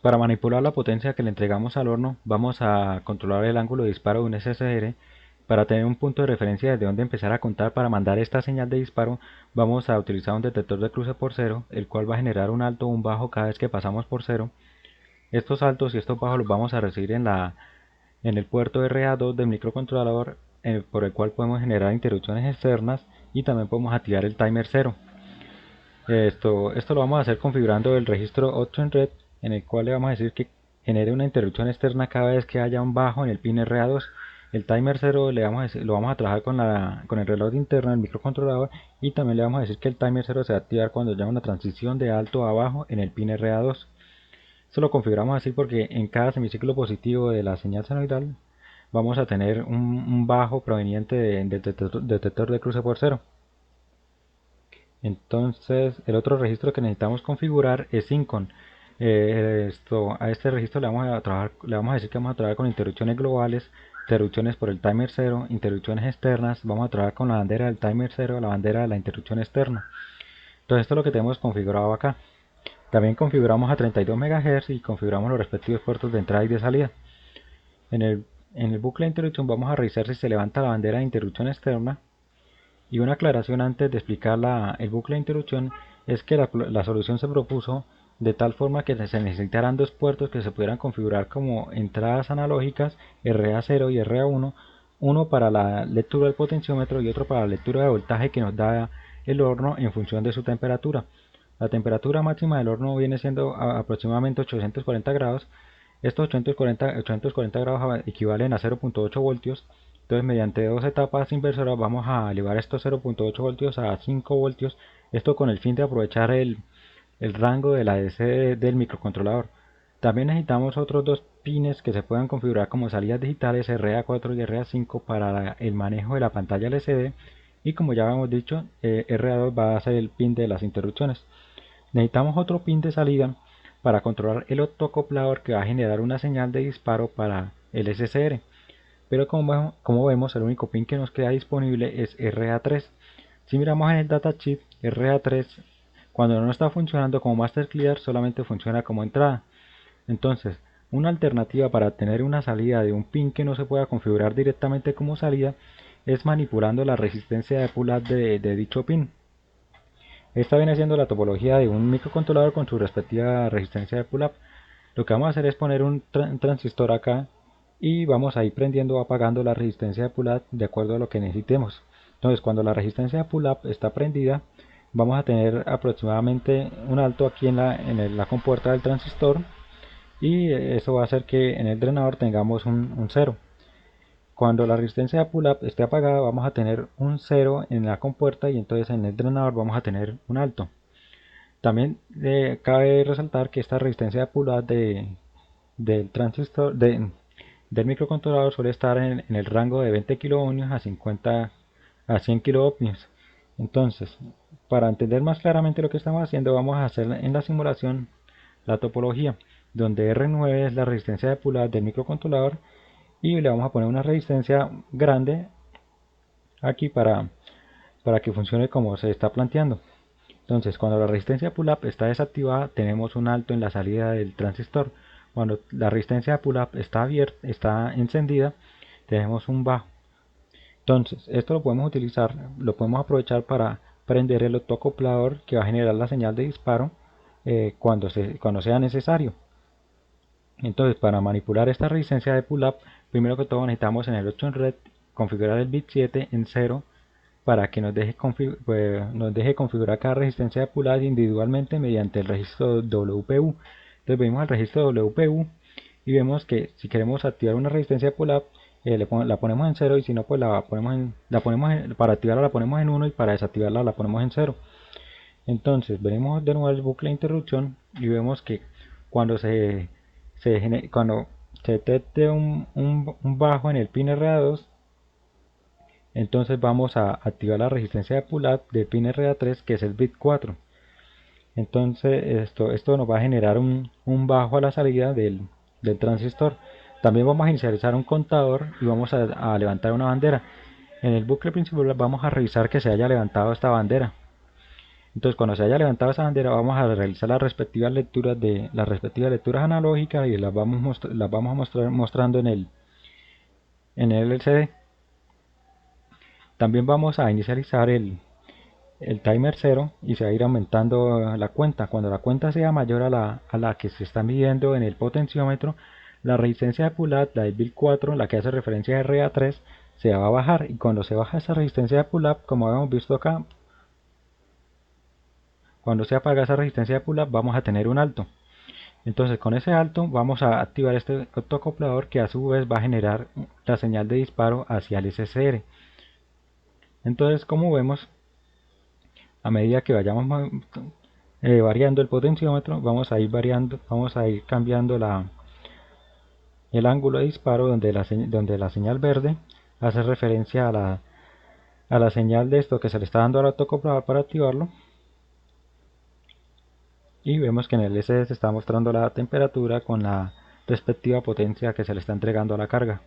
Para manipular la potencia que le entregamos al horno, vamos a controlar el ángulo de disparo de un SSR. Para tener un punto de referencia desde donde empezar a contar para mandar esta señal de disparo, vamos a utilizar un detector de cruce por cero, el cual va a generar un alto o un bajo cada vez que pasamos por cero. Estos altos y estos bajos los vamos a recibir en el puerto RA2 del microcontrolador, por el cual podemos generar interrupciones externas y también podemos activar el timer 0. Esto lo vamos a hacer configurando el registro Option Red, en el cual le vamos a decir que genere una interrupción externa cada vez que haya un bajo en el pin RA2. El timer 0 lo vamos a trabajar con el reloj interno del microcontrolador, y también le vamos a decir que el timer 0 se va a activar cuando haya una transición de alto a bajo en el pin RA2. Esto lo configuramos así porque en cada semiciclo positivo de la señal senoidal vamos a tener un bajo proveniente del detector de cruce por cero. Entonces el otro registro que necesitamos configurar es Syncon. A este registro le vamos a decir que vamos a trabajar con interrupciones globales, interrupciones por el timer 0, interrupciones externas. Vamos a trabajar con la bandera del timer 0, la bandera de la interrupción externa. Entonces esto es lo que tenemos configurado acá. También configuramos a 32 MHz y configuramos los respectivos puertos de entrada y de salida. En el, en el bucle de interrupción vamos a revisar si se levanta la bandera de interrupción externa. Y una aclaración antes de explicar el bucle de interrupción es que la solución se propuso de tal forma que se necesitaran dos puertos que se pudieran configurar como entradas analógicas RA0 y RA1, uno para la lectura del potenciómetro y otro para la lectura de voltaje que nos da el horno en función de su temperatura. La temperatura máxima del horno viene siendo aproximadamente 840 grados. Estos 840 grados equivalen a 0.8 voltios. Entonces, mediante dos etapas inversoras vamos a elevar estos 0.8 voltios a 5 voltios. Esto con el fin de aprovechar el rango de la DC del microcontrolador. También necesitamos otros dos pines que se puedan configurar como salidas digitales RA4 y RA5 para el manejo de la pantalla LCD. Y como ya habíamos dicho, RA2 va a ser el pin de las interrupciones. Necesitamos otro pin de salida para controlar el optoacoplador que va a generar una señal de disparo para el SSR. Pero como vemos, el único pin que nos queda disponible es RA3. Si miramos en el datasheet, RA3 cuando no está funcionando como master clear solamente funciona como entrada. Entonces, una alternativa para tener una salida de un pin que no se pueda configurar directamente como salida es manipulando la resistencia de pull-up de dicho pin. Esta viene siendo la topología de un microcontrolador con su respectiva resistencia de pull-up. Lo que vamos a hacer es poner un transistor acá y vamos a ir prendiendo o apagando la resistencia de pull-up de acuerdo a lo que necesitemos. Entonces, cuando la resistencia de pull-up está prendida, vamos a tener aproximadamente un alto aquí en la compuerta del transistor, y eso va a hacer que en el drenador tengamos un 0. Cuando la resistencia de pull-up esté apagada vamos a tener un 0 en la compuerta, y entonces en el drenador vamos a tener un alto. También cabe resaltar que esta resistencia de pull-up del transistor del microcontrolador suele estar en el rango de 20 kiloohmios a 100 kiloohmios. Entonces, para entender más claramente lo que estamos haciendo, vamos a hacer en la simulación la topología, donde R9 es la resistencia de pull-up del microcontrolador, y le vamos a poner una resistencia grande aquí para que funcione como se está planteando. Entonces, cuando la resistencia pull-up está desactivada, tenemos un alto en la salida del transistor. Cuando la resistencia pull-up está encendida, tenemos un bajo. Entonces, esto lo podemos utilizar, lo podemos aprovechar para prender el optoacoplador que va a generar la señal de disparo cuando sea necesario. Entonces, para manipular esta resistencia de pull-up, primero que todo necesitamos en el Option Red configurar el bit 7 en 0 para que nos deje configurar cada resistencia de pull-up individualmente mediante el registro WPU. Entonces venimos al registro WPU y vemos que si queremos activar una resistencia de pull-up, la ponemos en 0, y si no, pues para activarla la ponemos en 1 y para desactivarla la ponemos en 0. Entonces venimos de nuevo al bucle de interrupción y vemos que cuando cuando se detecte un bajo en el pin RA2, entonces vamos a activar la resistencia de pull-up del pin RA3, que es el bit 4. Entonces esto nos va a generar un bajo a la salida del transistor. También vamos a inicializar un contador y vamos a levantar una bandera. En el bucle principal vamos a revisar que se haya levantado esta bandera. Entonces cuando se haya levantado esa bandera vamos a realizar las respectivas lecturas analógicas y las vamos a mostrar mostrando en el LCD. También vamos a inicializar el timer 0 y se va a ir aumentando la cuenta. Cuando la cuenta sea mayor a la que se está midiendo en el potenciómetro, la resistencia de pull-up, la de Bill 4, la que hace referencia a RA3, se va a bajar, y cuando se baja esa resistencia de pull-up, como habíamos visto acá, cuando se apaga esa resistencia de pull-up vamos a tener un alto. Entonces con ese alto vamos a activar este autoacoplador, que a su vez va a generar la señal de disparo hacia el SSR. Entonces, como vemos, a medida que vayamos variando el potenciómetro, vamos a ir cambiando el ángulo de disparo, donde la señal verde hace referencia a la señal de esto que se le está dando al autoacoplador para activarlo, y vemos que en el SD se está mostrando la temperatura con la respectiva potencia que se le está entregando a la carga.